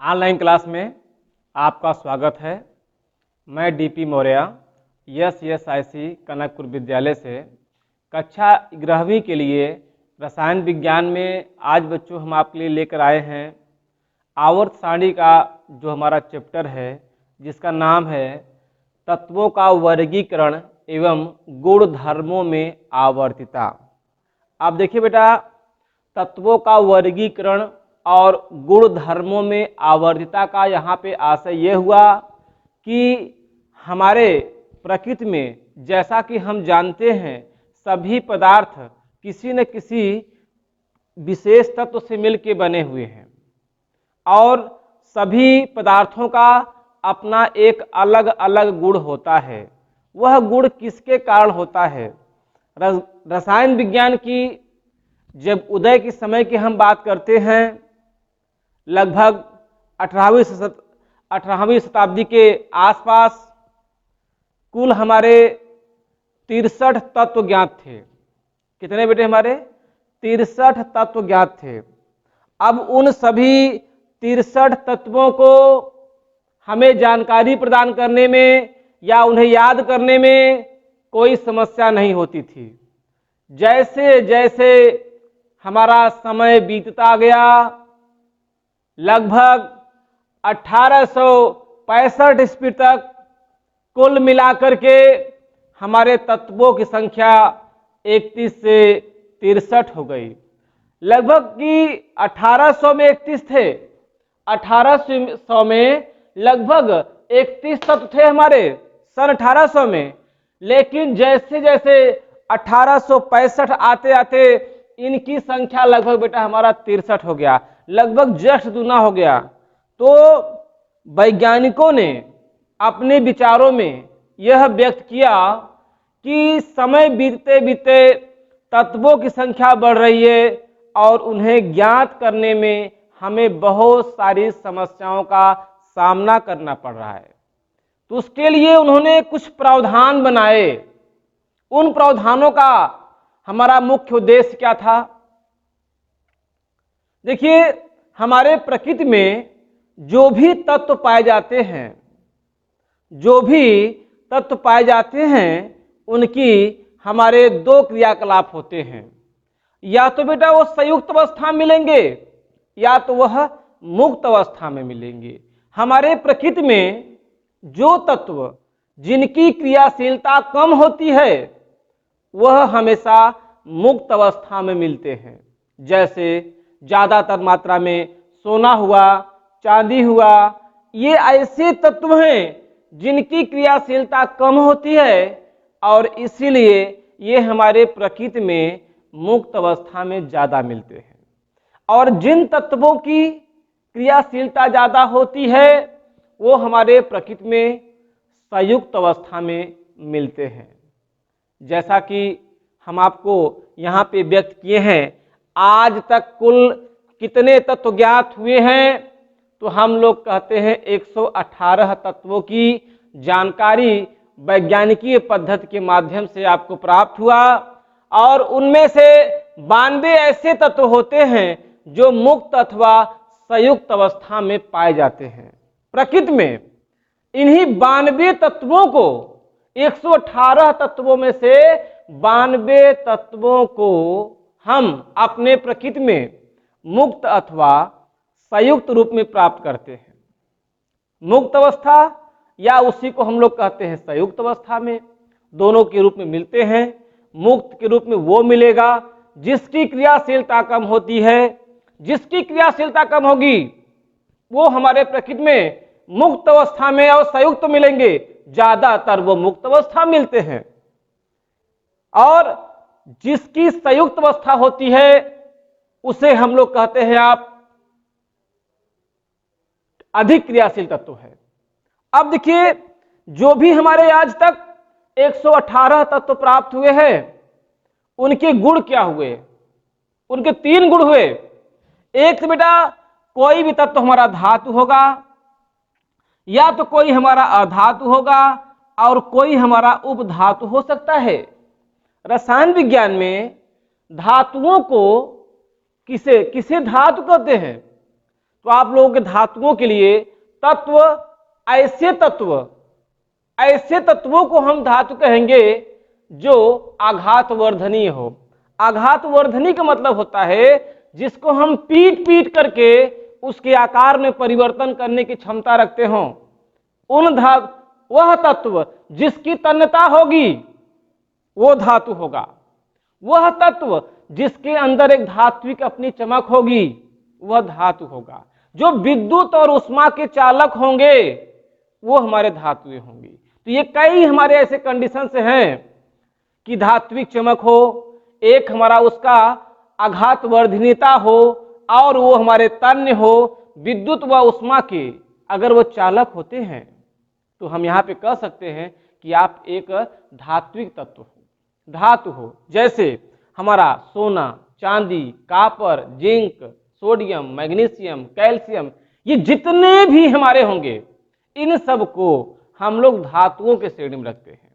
Online class में आपका स्वागत है। मैं डीपी मौर्य SSIC कनकपुर विद्यालय से कक्षा 11वीं के लिए रसायन विज्ञान में आज बच्चों हम आपके लिए लेकर आए हैं आवर्त सारणी का जो हमारा चैप्टर है, जिसका नाम है तत्वों का वर्गीकरण एवं गुण धर्मों में आवर्तिता। आप देखिए बेटा, तत्वों का वर्गीकरण और गुण धर्मों में आवर्तिता का यहाँ पे आशय ये हुआ कि हमारे प्रकृति में, जैसा कि हम जानते हैं, सभी पदार्थ किसी न किसी विशेष तत्व से मिलकर बने हुए हैं और सभी पदार्थों का अपना एक अलग अलग गुण होता है। वह गुण किसके कारण होता है? रसायन विज्ञान की जब उदय के समय की हम बात करते हैं, लगभग 18वीं शताब्दी के आसपास कुल हमारे 63 तत्व ज्ञात थे। कितने बेटे? हमारे 63 तत्व ज्ञात थे। अब उन सभी 63 तत्वों को हमें जानकारी प्रदान करने में या उन्हें याद करने में कोई समस्या नहीं होती थी। जैसे जैसे हमारा समय बीतता गया, लगभग 1865 ईस्वी तक कुल मिलाकर के हमारे तत्वों की संख्या 31 से 63 हो गई। लगभग कि 1800 में 31 थे, 1800 में लगभग 31 तत्व थे हमारे सन 1800 में। लेकिन जैसे जैसे 1865 आते आते इनकी संख्या लगभग बेटा हमारा 63 हो गया, लगभग जस्ट दूना हो गया। तो वैज्ञानिकों ने अपने विचारों में यह व्यक्त किया कि समय बीतते बीतते तत्वों की संख्या बढ़ रही है और उन्हें ज्ञात करने में हमें बहुत सारी समस्याओं का सामना करना पड़ रहा है। तो उसके लिए उन्होंने कुछ प्रावधान बनाए। उन प्रावधानों का हमारा मुख्य उद्देश्य क्या था? देखिए, हमारे प्रकृति में जो भी तत्व पाए जाते हैं, उनकी हमारे दो क्रियाकलाप होते हैं। या तो बेटा वो संयुक्त अवस्था में मिलेंगे या तो वह मुक्त अवस्था में मिलेंगे। हमारे प्रकृति में जो तत्व जिनकी क्रियाशीलता कम होती है वह हमेशा मुक्त अवस्था में मिलते हैं। जैसे ज्यादातर मात्रा में सोना हुआ, चांदी हुआ, ये ऐसे तत्व हैं जिनकी क्रियाशीलता कम होती है और इसीलिए ये हमारे प्रकृति में मुक्त अवस्था में ज्यादा मिलते हैं। और जिन तत्वों की क्रियाशीलता ज्यादा होती है वो हमारे प्रकृति में संयुक्त अवस्था में मिलते हैं। जैसा कि हम आपको यहाँ पे व्यक्त किए हैं, आज तक कुल कितने तत्व ज्ञात हुए हैं? तो हम लोग कहते हैं 118 तत्वों की जानकारी वैज्ञानिकीय पद्धति के माध्यम से आपको प्राप्त हुआ और उनमें से 92 ऐसे तत्व होते हैं जो मुक्त अथवा संयुक्त अवस्था में पाए जाते हैं प्रकृति में। इन्हीं 92 तत्वों को, 118 तत्वों में से 92 तत्वों को हम अपने प्रकृति में मुक्त अथवा संयुक्त रूप में प्राप्त करते हैं। मुक्त अवस्था या उसी को हम लोग कहते हैं संयुक्त अवस्था में, दोनों के रूप में मिलते हैं। मुक्त के रूप में वो मिलेगा जिसकी क्रियाशीलता कम होती है। जिसकी क्रियाशीलता कम होगी वो हमारे प्रकृति में मुक्त अवस्था में और संयुक्त मिलेंगे। ज्यादातर वो मुक्त अवस्था मिलते हैं। और जिसकी संयुक्त अवस्था होती है उसे हम लोग कहते हैं आप अधिक क्रियाशील तत्व है। अब देखिए, जो भी हमारे आज तक 118 तत्व प्राप्त हुए हैं उनके गुण क्या हुए? उनके 3 गुण हुए। एक तो बेटा कोई भी तत्व हमारा धातु होगा, या तो कोई हमारा अधातु होगा और कोई हमारा उपधातु हो सकता है। रसायन विज्ञान में धातुओं को किसे धातु कहते हैं? तो आप लोगों के धातुओं के लिए तत्व, ऐसे तत्वों को हम धातु कहेंगे जो आघातवर्धनीय हो। आघातवर्धनी का मतलब होता है जिसको हम पीट पीट करके उसके आकार में परिवर्तन करने की क्षमता रखते हो। वह तत्व जिसकी तन्यता होगी वो धातु होगा। वह तत्व जिसके अंदर एक धात्विक अपनी चमक होगी वह धातु होगा। जो विद्युत और उष्मा के चालक होंगे वो हमारे धातुएं होंगी। तो ये कई हमारे ऐसे कंडीशंस हैं कि धात्विक चमक हो, एक हमारा उसका आघातवर्धनीयता हो, और वो हमारे तन्य हो, विद्युत व उष्मा के अगर वो चालक होते हैं तो हम यहाँ पे कह सकते हैं कि आप एक धात्विक तत्व हो, धातु हो। जैसे हमारा सोना, चांदी, copper, zinc, sodium, magnesium, calcium, ये जितने भी हमारे होंगे इन सब को हम लोग धातुओं के श्रेणी में रखते हैं।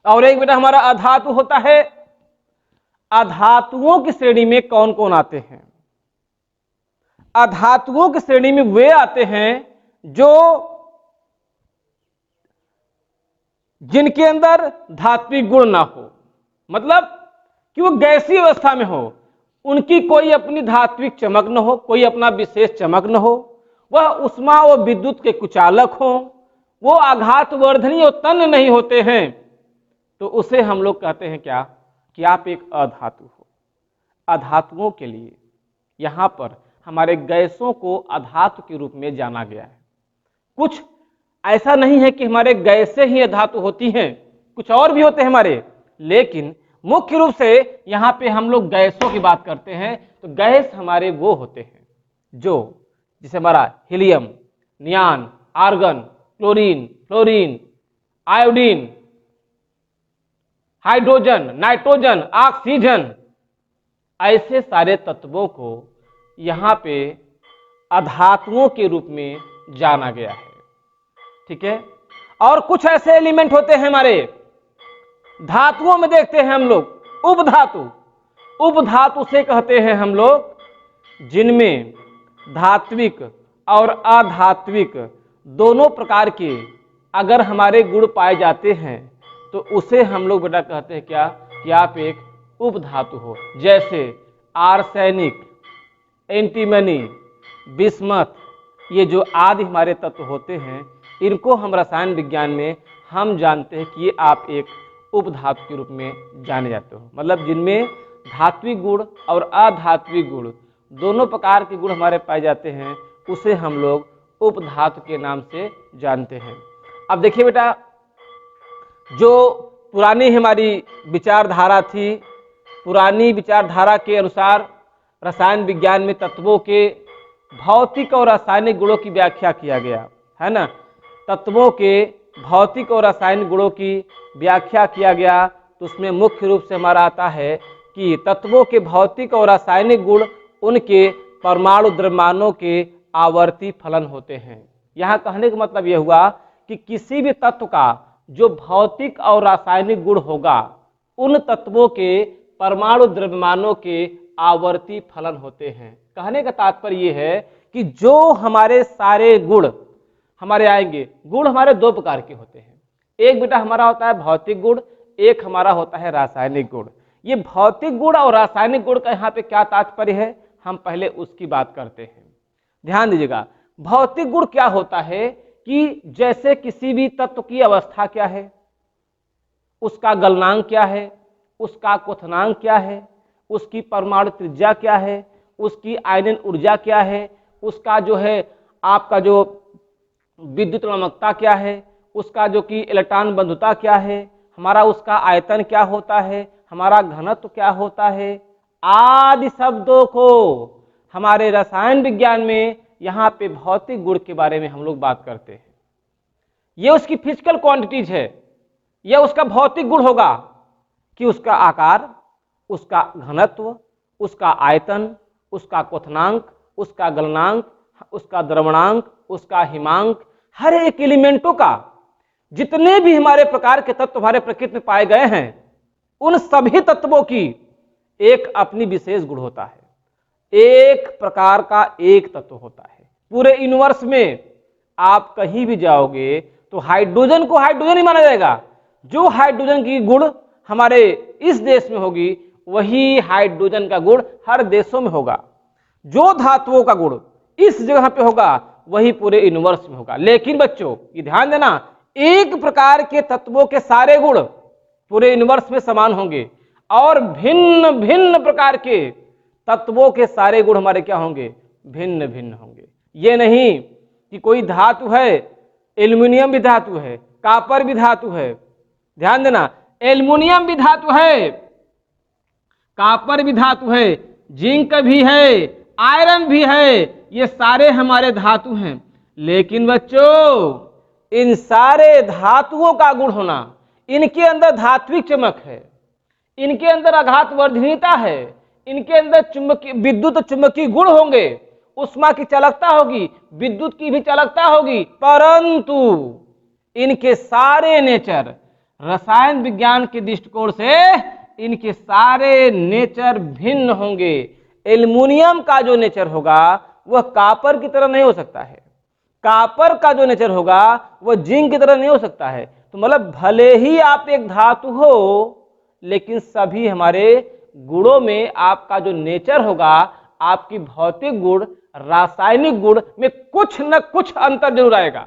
और एक बेटा हमारा अधातु होता है। अधातुओं की श्रेणी में कौन कौन आते हैं? अधातुओं की श्रेणी में वे आते हैं जो जिनके अंदर धात्विक गुण ना हो, मतलब कि वो गैसीय अवस्था में हो, उनकी कोई अपनी धात्विक चमक न हो, कोई अपना विशेष चमक न हो, वह उष्मा व विद्युत के कुचालक हो, वो आघातवर्धनीय और तन्य नहीं होते हैं, तो उसे हम लोग कहते हैं क्या कि आप एक अधातु हो। अधातुओं के लिए यहाँ पर हमारे गैसों को अधातु के रूप में जाना गया है। कुछ ऐसा नहीं है कि हमारे गैसें ही अधातु होती हैं, कुछ और भी होते हैं हमारे, लेकिन मुख्य रूप से यहाँ पे हम लोग गैसों की बात करते हैं। तो गैस हमारे वो होते हैं जो जैसे हमारा helium, neon, argon, chlorine, fluorine, iodine, hydrogen, nitrogen, oxygen, ऐसे सारे तत्वों को यहाँ पे अधातुओं के रूप में जाना गया है। ठीक है। और कुछ ऐसे एलिमेंट होते हैं हमारे धातुओं में, देखते हैं हम लोग उपधातु। उपधातु से कहते हैं हम लोग जिनमें धात्विक और अधात्विक दोनों प्रकार के अगर हमारे गुण पाए जाते हैं तो उसे हम लोग बेटा कहते हैं क्या कि आप एक उपधातु हो। जैसे आर्सेनिक, एंटीमनी, बिस्मथ, ये जो आदि हमारे तत्व होते हैं, इनको हम रसायन विज्ञान में हम जानते हैं कि ये आप एक उपधातु के रूप में जाने जाते हो। मतलब जिनमें धात्विक गुण और अधात्विक गुण दोनों प्रकार के गुण हमारे पाए जाते हैं, उसे हम लोग उपधातु के नाम से जानते हैं। अब देखिए बेटा, जो पुरानी हमारी विचारधारा थी, पुरानी विचारधारा के अनुसार रसायन विज्ञान में तत्वों के भौतिक और रासायनिक गुणों की व्याख्या किया गया है ना। तत्वों के भौतिक और रासायनिक गुणों की व्याख्या किया गया तो उसमें मुख्य रूप से हमारा आता है कि तत्वों के भौतिक और रासायनिक गुण उनके परमाणु द्रव्यमानों के आवर्ती फलन होते हैं। यहाँ कहने का मतलब यह हुआ कि किसी भी तत्व का जो भौतिक और रासायनिक गुण होगा उन तत्वों के परमाणु द्रव्यमानों के आवर्ती फलन होते हैं। कहने का तात्पर्य यह है कि जो हमारे सारे गुण हमारे आएंगे, गुण हमारे दो प्रकार के होते हैं। एक बेटा हमारा होता है भौतिक गुण, एक हमारा होता है रासायनिक गुण। ये भौतिक गुण और रासायनिक गुण का यहाँ पे क्या तात्पर्य है, हम पहले उसकी बात करते हैं। ध्यान दीजिएगा, भौतिक गुण क्या होता है कि जैसे किसी भी तत्व की अवस्था क्या है, उसका गलनांक क्या है, उसका क्वथनांक क्या है, उसकी परमाणु त्रिज्या क्या है, उसकी आयनन ऊर्जा क्या है, उसका जो है आपका जो विद्युत ऋणात्मकता क्या है, उसका जो कि इलेक्ट्रॉन बंधुता क्या है, हमारा उसका आयतन क्या होता है, हमारा घनत्व क्या होता है, आदि शब्दों को हमारे रसायन विज्ञान में यहाँ पे भौतिक गुण के बारे में हम लोग बात करते हैं। ये उसकी फिजिकल क्वांटिटीज है, यह उसका भौतिक गुण होगा कि उसका आकार, उसका घनत्व, उसका आयतन, उसका क्वथनांक, उसका गलनांक, उसका द्रवणांक, उसका हिमांक, हर एक एलिमेंटों का जितने भी हमारे प्रकार के तत्व हमारे प्रकृति में पाए गए हैं उन सभी तत्वों की एक अपनी विशेष गुण होता है। एक प्रकार का एक तत्व होता है। पूरे यूनिवर्स में आप कहीं भी जाओगे तो हाइड्रोजन को हाइड्रोजन ही माना जाएगा। जो हाइड्रोजन की गुण हमारे इस देश में होगी वही हाइड्रोजन का गुण हर देशों में होगा। जो धातुओं का गुण इस जगह पे होगा वही पूरे यूनिवर्स में होगा। लेकिन बच्चों ये ध्यान देना, एक प्रकार के तत्वों के सारे गुण पूरे यूनिवर्स में समान होंगे और भिन्न भिन्न प्रकार के तत्वों के सारे गुण हमारे क्या होंगे, भिन्न भिन्न होंगे। ये नहीं कि कोई धातु है, एल्युमिनियम भी धातु है, कॉपर भी धातु है। ध्यान देना, एल्युमिनियम भी धातु है, कॉपर भी धातु है, जिंक भी है, आयरन भी है, ये सारे हमारे धातु हैं। लेकिन बच्चों इन सारे धातुओं का गुण होना, इनके अंदर धात्विक चमक है, इनके अंदर आघात वर्धनीयता है, इनके अंदर चुंबकीय विद्युत चुंबकीय गुण होंगे, उष्मा की चालकता होगी, विद्युत की भी चालकता होगी, परंतु इनके सारे नेचर रसायन विज्ञान के दृष्टिकोण से इनके सारे नेचर भिन्न होंगे। एल्युमिनियम का जो नेचर होगा वह कॉपर की तरह नहीं हो सकता है, कॉपर का जो नेचर होगा वह जिंक की तरह नहीं हो सकता है। तो मतलब भले ही आप एक धातु हो लेकिन सभी हमारे गुणों में आपका जो नेचर होगा, आपकी भौतिक गुण रासायनिक गुण में कुछ न कुछ अंतर जरूर आएगा।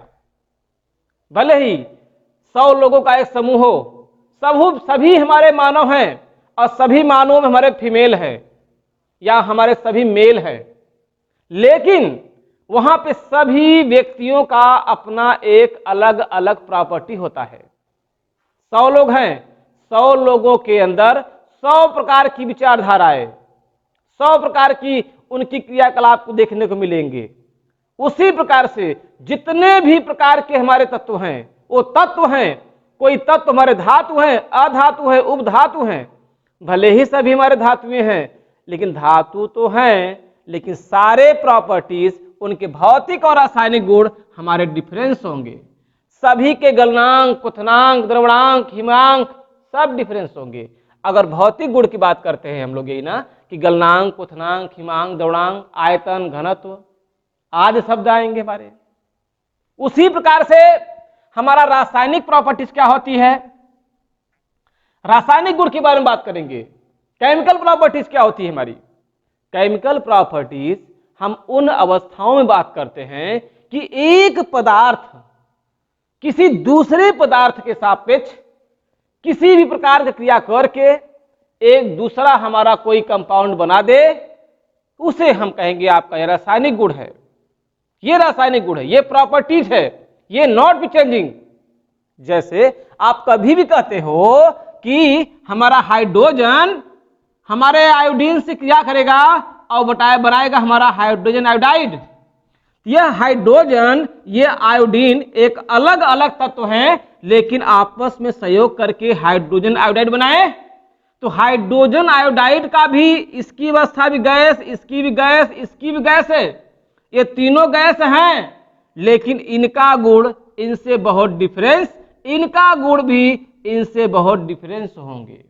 भले ही 100 लोगों का एक समूह हो, सभी हमारे मानव हैं और सभी मानवों में हमारे फीमेल है या हमारे सभी मेल है, लेकिन वहां पे सभी व्यक्तियों का अपना एक अलग अलग प्रॉपर्टी होता है। 100 लोग हैं, 100 लोगों के अंदर 100 प्रकार की विचारधाराएं, 100 प्रकार की उनकी क्रियाकलाप को देखने को मिलेंगे। उसी प्रकार से जितने भी प्रकार के हमारे तत्व हैं वो तत्व हैं। कोई तत्व हमारे धातु हैं, अधातु हैं, उपधातु हैं। भले ही सभी हमारे धातुएं हैं लेकिन धातु तो हैं, लेकिन सारे प्रॉपर्टीज उनके भौतिक और रासायनिक गुण हमारे डिफरेंस होंगे। सभी के गलनांक, क्वथनांक, द्रवणांक, हिमांक सब डिफरेंस होंगे। अगर भौतिक गुण की बात करते हैं हम लोग यही ना कि गलनांक, क्वथनांक, हिमांक, द्रवणांक, आयतन, घनत्व आदि शब्द आएंगे हमारे। उसी प्रकार से हमारा रासायनिक प्रॉपर्टीज क्या होती है, रासायनिक गुण के बारे में बात करेंगे। केमिकल प्रॉपर्टीज क्या होती है हमारी? केमिकल प्रॉपर्टीज हम उन अवस्थाओं में बात करते हैं कि एक पदार्थ किसी दूसरे पदार्थ के सापेक्ष किसी भी प्रकार की क्रिया करके एक दूसरा हमारा कोई कंपाउंड बना दे, उसे हम कहेंगे आपका यह रासायनिक गुण है, ये रासायनिक गुण है, ये प्रॉपर्टीज है, ये नॉट बी चेंजिंग। जैसे आप कभी भी कहते हो कि हमारा हाइड्रोजन हमारे आयोडीन से क्रिया करेगा और बनाएगा हमारा हाइड्रोजन आयोडाइड। यह हाइड्रोजन, ये आयोडीन एक अलग अलग तत्व हैं, लेकिन आपस में सहयोग करके हाइड्रोजन आयोडाइड बनाए। तो हाइड्रोजन आयोडाइड का भी, इसकी अवस्था भी गैस, इसकी भी गैस, इसकी भी गैस है, ये तीनों गैस हैं, लेकिन इनका गुण इनसे बहुत डिफरेंस, इनका गुण भी इनसे बहुत डिफरेंस होंगे।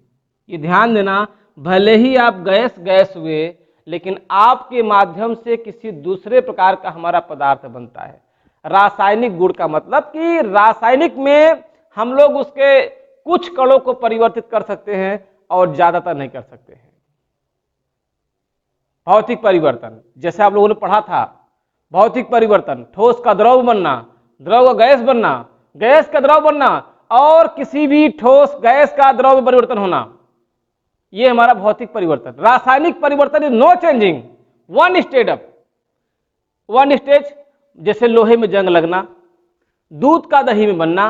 ये ध्यान देना, भले ही आप गैस गैस हुए लेकिन आपके माध्यम से किसी दूसरे प्रकार का हमारा पदार्थ बनता है। रासायनिक गुण का मतलब कि रासायनिक में हम लोग उसके कुछ कणों को परिवर्तित कर सकते हैं और ज्यादातर नहीं कर सकते हैं। भौतिक परिवर्तन जैसे आप लोगों ने पढ़ा था, भौतिक परिवर्तन, ठोस का द्रव बनना, द्रव का गैस बनना, गैस का द्रव बनना और किसी भी ठोस गैस का द्रव में परिवर्तन होना, ये हमारा भौतिक परिवर्तन। रासायनिक परिवर्तन is no changing, one stage up, one stage. जैसे लोहे में जंग लगना, दूध का दही में बनना,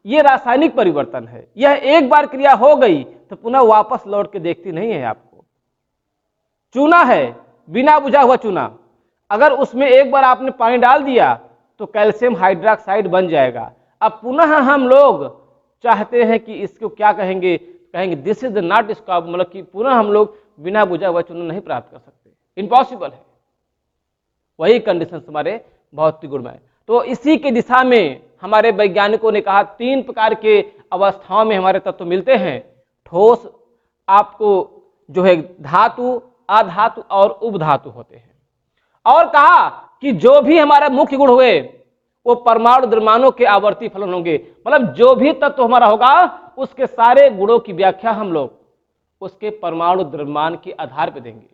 ये रासायनिक परिवर्तन है। यह एक बार क्रिया हो गई तो पुनः वापस लौट के देखती नहीं है आपको। चूना है, बिना बुझा हुआ चूना, अगर उसमें एक बार आपने पानी डाल दिया तो कैल्शियम हाइड्रोक्साइड बन जाएगा। अब पुनः हम लोग चाहते हैं कि इसको क्या कहेंगे, कहेंगे दिस इज नॉट, इसका मतलब कि पुनः हम लोग बिना बुझा हुआ चूना नहीं प्राप्त कर सकते, इम्पॉसिबल है। वही कंडीशन हमारे भौतिक गुण में। तो इसी की दिशा में हमारे वैज्ञानिकों ने कहा 3 प्रकार के अवस्थाओं में हमारे तत्व मिलते हैं। ठोस आपको जो है धातु, अधातु और उपधातु होते हैं। और कहा कि जो भी हमारे मुख्य गुण हुए वो परमाणु द्रव्यमानों के आवर्ती फलन होंगे, मतलब जो भी तत्व हमारा होगा उसके सारे गुणों की व्याख्या हम लोग उसके परमाणु द्रव्यमान के आधार पर देंगे।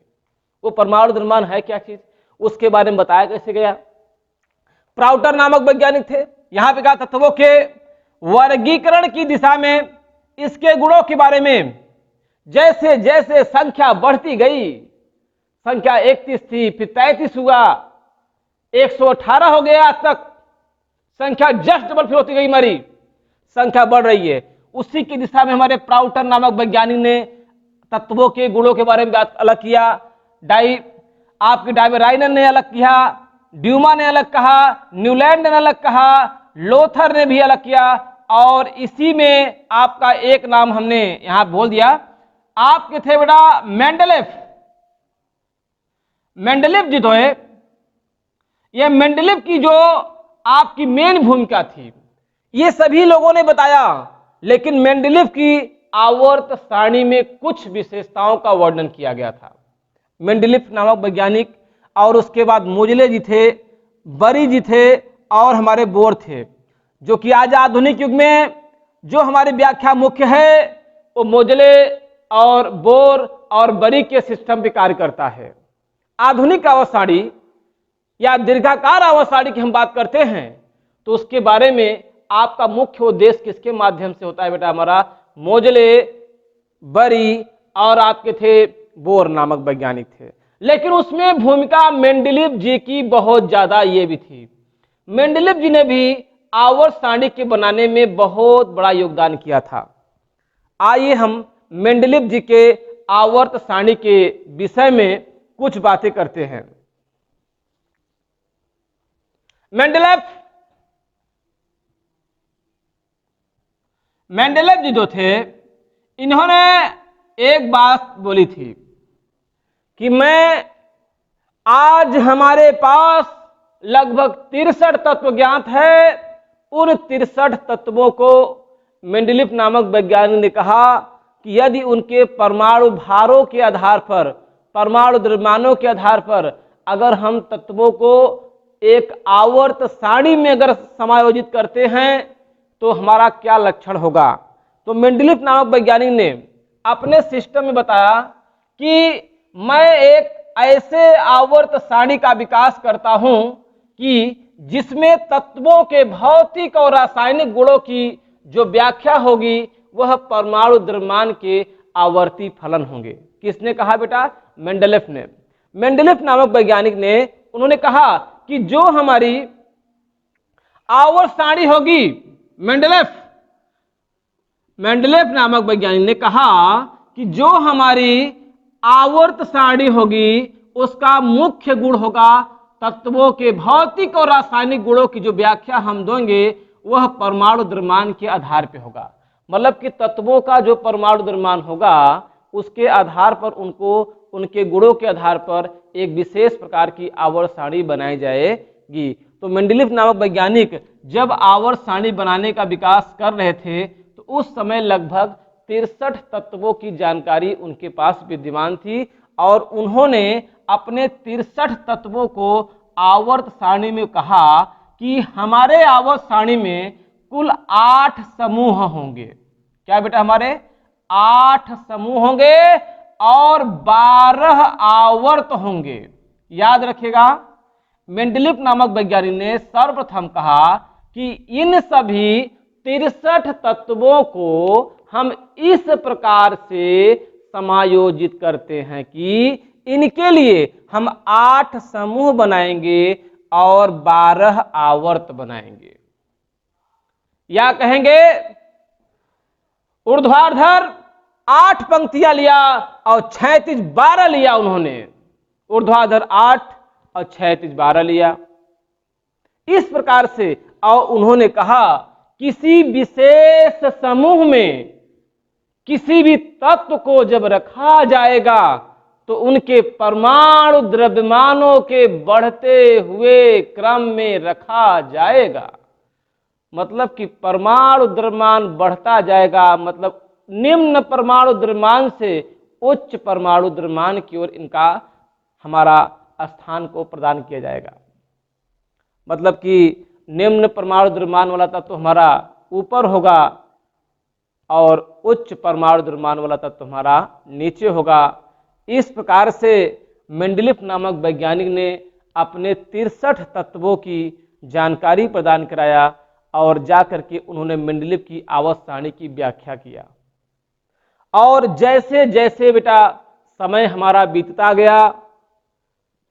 वो परमाणु द्रव्यमान है क्या चीज, उसके बारे में बताया कैसे गया। प्राउटर नामक वैज्ञानिक थे, यहां पे कहा तत्वों के वर्गीकरण की दिशा में इसके गुणों के बारे में जैसे जैसे संख्या बढ़ती गई, संख्या 31 थी, फिर 33 हुआ, 118 हो गया, आज तक संख्या जस्ट डबल फिर होती गई, हमारी संख्या बढ़ रही है। उसी की दिशा में हमारे प्राउटर नामक वैज्ञानिक ने तत्वों के गुणों के बारे में बात अलग किया। आपके डायबेराइनर ने अलग किया, ड्यूमा ने अलग कहा, न्यूलैंड ने अलग कहा, लोथर ने भी अलग किया। और इसी में आपका एक नाम हमने यहां बोल दिया, आपके थे बेटा मेंडलेफ। मेंडलेफ जी तो है, ये मेंडलेफ की जो आपकी मेन भूमिका थी ये सभी लोगों ने बताया, लेकिन मेंडलेफ की आवर्त सारणी में कुछ विशेषताओं का वर्णन किया गया था। मेंडलेफ नामक वैज्ञानिक, और उसके बाद मोजले जी थे, बरी जी थे, और हमारे बोर थे, जो कि आज आधुनिक युग में जो हमारी व्याख्या मुख्य है वो मोजले और बोर और बरी के सिस्टम पे कार्य करता है। आधुनिक आवर्त सारणी या दीर्घाकार आवर्त सारणी की हम बात करते हैं तो उसके बारे में आपका मुख्य उद्देश्य किसके माध्यम से होता है बेटा, हमारा मोजले, बरी और आपके थे बोर नामक वैज्ञानिक थे। लेकिन उसमें भूमिका मेंडलीव जी की बहुत ज्यादा ये भी थी। मेंडलीव जी ने भी आवर्त सारणी के बनाने में बहुत बड़ा योगदान किया था। आइए हम मेंडलीव जी के आवर्त सारणी के विषय में कुछ बातें करते हैं। मेंडलेव जी जो थे, इन्होंने एक बात बोली थी कि मैं आज हमारे पास लगभग 63 तत्व ज्ञात है। उन 63 तत्वों को मेंडलीव नामक वैज्ञानिक ने कहा कि यदि उनके परमाणु भारों के आधार पर, परमाणु द्रव्यमानों के आधार पर अगर हम तत्वों को एक आवर्त सारणी में अगर समायोजित करते हैं तो हमारा क्या लक्षण होगा। तो मेंडलीव नामक वैज्ञानिक ने अपने सिस्टम में बताया कि मैं एक ऐसे आवर्त सारणी का विकास करता हूं कि जिसमें तत्वों के भौतिक और रासायनिक गुणों की जो व्याख्या होगी वह परमाणु द्रव्यमान के आवर्ती फलन होंगे। किसने कहा बेटा, मेंडलेफ ने। मेंडलेफ नामक वैज्ञानिक ने, उन्होंने कहा कि जो हमारी आवर्त सारणी होगी, मेंडलेफ नामक वैज्ञानिक ने कहा कि जो हमारी आवर्त सारणी होगी उसका मुख्य गुण होगा तत्वों के भौतिक और रासायनिक गुणों की जो व्याख्या हम देंगे वह परमाणु द्रव्यमान के आधार पर होगा। मतलब कि तत्वों का जो परमाणु द्रव्यमान होगा उसके आधार पर उनको, उनके गुणों के आधार पर एक विशेष प्रकार की आवर्त सारणी बनाई जाएगी। तो मेंडलीव नामक वैज्ञानिक जब आवर्त सारणी बनाने का विकास कर रहे थे तो उस समय लगभग 63 तत्वों की जानकारी उनके पास विद्यमान थी और उन्होंने अपने 63 तत्वों को आवर्त सारणी में कहा कि हमारे आवर्त सारणी में कुल 8 समूह होंगे। क्या बेटा, हमारे 8 समूह होंगे और 12 आवर्त होंगे। याद रखिएगा, मेंडलीव नामक वैज्ञानिक ने सर्वप्रथम कहा कि इन सभी 63 तत्वों को हम इस प्रकार से समायोजित करते हैं कि इनके लिए हम 8 समूह बनाएंगे और 12 आवर्त बनाएंगे। या कहेंगे ऊर्ध्वाधर 8 पंक्तियां लिया और क्षैतिज 12 लिया। उन्होंने ऊर्ध्वाधर 8 और क्षैतिज 12 लिया इस प्रकार से। और उन्होंने कहा किसी विशेष समूह में किसी भी तत्व को जब रखा जाएगा तो उनके परमाणु द्रव्यमानों के बढ़ते हुए क्रम में रखा जाएगा। मतलब कि परमाणु द्रव्यमान बढ़ता जाएगा, मतलब निम्न परमाणु द्रव्यमान से उच्च परमाणु द्रव्यमान की ओर इनका हमारा स्थान को प्रदान किया जाएगा। मतलब कि निम्न परमाणु द्रव्यमान वाला तत्व हमारा ऊपर होगा और उच्च परमाणु द्रव्यमान वाला तत्व हमारा नीचे होगा। इस प्रकार से मेंडलीफ नामक वैज्ञानिक ने अपने 63 तत्वों की जानकारी प्रदान कराया और जाकर के उन्होंने मेंडलीफ की आवर्त सारणी की व्याख्या किया। और जैसे जैसे बेटा समय हमारा बीतता गया,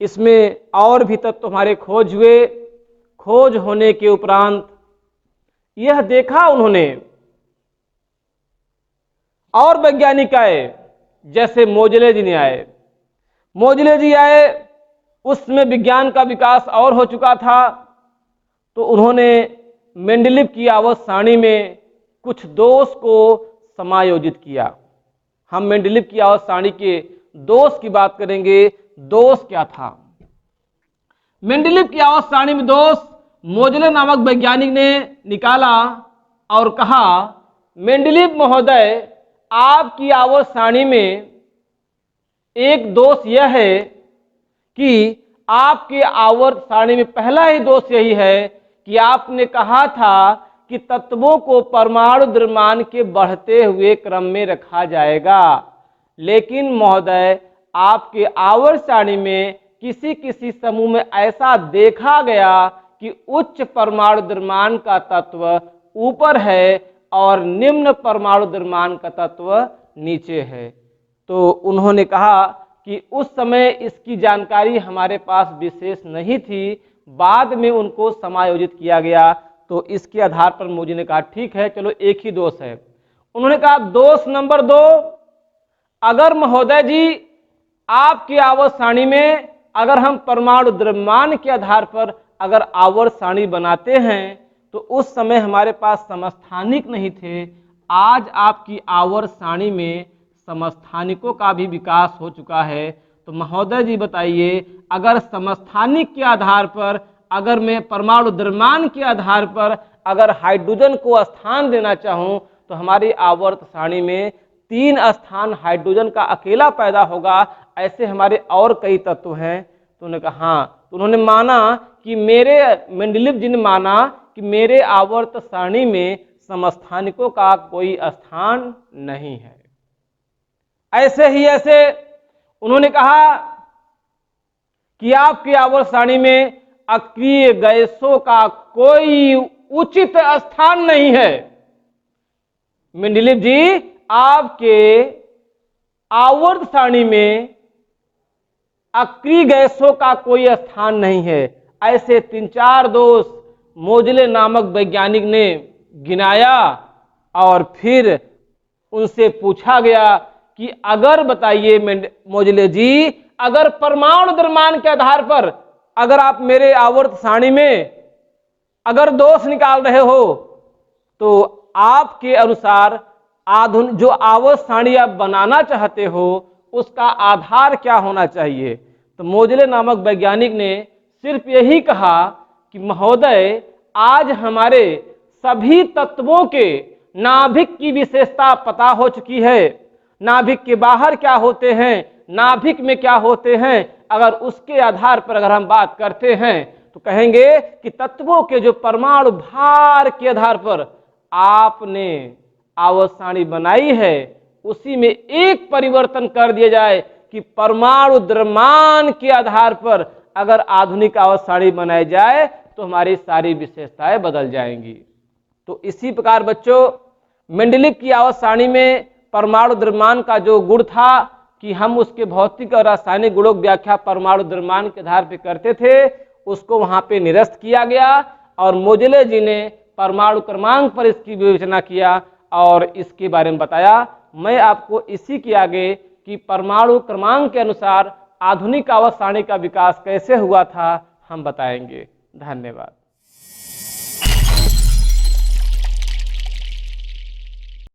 इसमें और भी तत्व हमारे खोज हुए। खोज होने के उपरांत यह देखा उन्होंने, और वैज्ञानिक आए, जैसे मोजले जी ने आए। मोजले जी आए, उसमें विज्ञान का विकास और हो चुका था, तो उन्होंने मेंडलीफ की आवर्त सारणी में कुछ दोष को समायोजित किया। हम मेंडलीफ की आवर्त सारणी के दोष की बात करेंगे। दोष क्या था? मेंडलीफ की आवर्त सारणी में दोष मोजले नामक वैज्ञानिक ने निकाला और कहा, मेंडलीफ महोदय, आपकी आवर्त सारणी में एक दोष यह है कि आपके आवर्त सारणी में पहला ही दोष यही है कि आपने कहा था कि तत्वों को परमाणु द्रव्यमान के बढ़ते हुए क्रम में रखा जाएगा, लेकिन महोदय आपके आवर्त सारणी में किसी किसी समूह में ऐसा देखा गया कि उच्च परमाणु द्रव्यमान का तत्व ऊपर है और निम्न परमाणु द्रव्यमान का तत्व नीचे है। तो उन्होंने कहा कि उस समय इसकी जानकारी हमारे पास विशेष नहीं थी, बाद में उनको समायोजित किया गया। तो इसके आधार पर मोजी ने कहा ठीक है, चलो एक ही दोष है। उन्होंने कहा दोष नंबर 2, अगर महोदय जी आपकी आवर्त सारणी में अगर हम परमाणु द्रव्यमान के आधार पर अगर आवर्त सारणी बनाते हैं तो उस समय हमारे पास समस्थानिक नहीं थे। आज आपकी आवर्त सारणी में समस्थानिकों का भी विकास हो चुका है। तो महोदय जी बताइए, अगर समस्थानिक के आधार पर, अगर मैं परमाणु द्रव्यमान के आधार पर अगर हाइड्रोजन को स्थान देना चाहूं तो हमारी आवर्त सारणी में 3 स्थान हाइड्रोजन का अकेला पैदा होगा। ऐसे हमारे और कई तत्व हैं। तो उन्होंने कहा हाँ। तो उन्होंने माना कि मेंडलीफ जी ने माना कि मेरे आवर्त सारणी में समस्थानिकों का कोई स्थान नहीं है। ऐसे ही ऐसे उन्होंने कहा कि आपकी आवर्त सारणी में अक्रिय गैसों का कोई उचित स्थान नहीं है। मेंडलीफ जी, आपके आवर्त सारणी में अक्रिय गैसों का कोई स्थान नहीं है। ऐसे 3-4 दोष मोजले नामक वैज्ञानिक ने गिनाया और फिर उनसे पूछा गया कि अगर बताइए मोजले जी, अगर परमाणु द्रव्यमान के आधार पर अगर आप मेरे आवर्त सारणी में अगर दोष निकाल रहे हो तो आपके अनुसार जो आवर्त सारणी आप बनाना चाहते हो उसका आधार क्या होना चाहिए? तो मोजले नामक वैज्ञानिक ने सिर्फ यही कहा कि महोदय, आज हमारे सभी तत्वों के नाभिक की विशेषता पता हो चुकी है। नाभिक के बाहर क्या होते हैं, नाभिक में क्या होते हैं, अगर उसके आधार पर अगर हम बात करते हैं तो कहेंगे कि तत्वों के जो परमाणु भार के आधार पर आपने आवर्त सारणी बनाई है उसी में एक परिवर्तन कर दिया जाए कि परमाणु द्रव्यमान के आधार पर अगर आधुनिक आवर्त सारणी बनाई जाए तो हमारी सारी विशेषताएं बदल जाएंगी। तो इसी प्रकार बच्चों, मेंडलीफ की आवर्त सारणी में परमाणु द्रव्यमान का जो गुण था कि हम उसके भौतिक और रासायनिक गुणों की व्याख्या परमाणु द्रव्यमान के आधार पर करते थे, उसको वहां पे निरस्त किया गया और मोजले जी ने परमाणु क्रमांक पर इसकी विवेचना किया और इसके बारे में बताया। मैं आपको इसी के आगे कि परमाणु क्रमांक के अनुसार आधुनिक आवर्त सारणी का विकास कैसे हुआ था हम बताएंगे। धन्यवाद।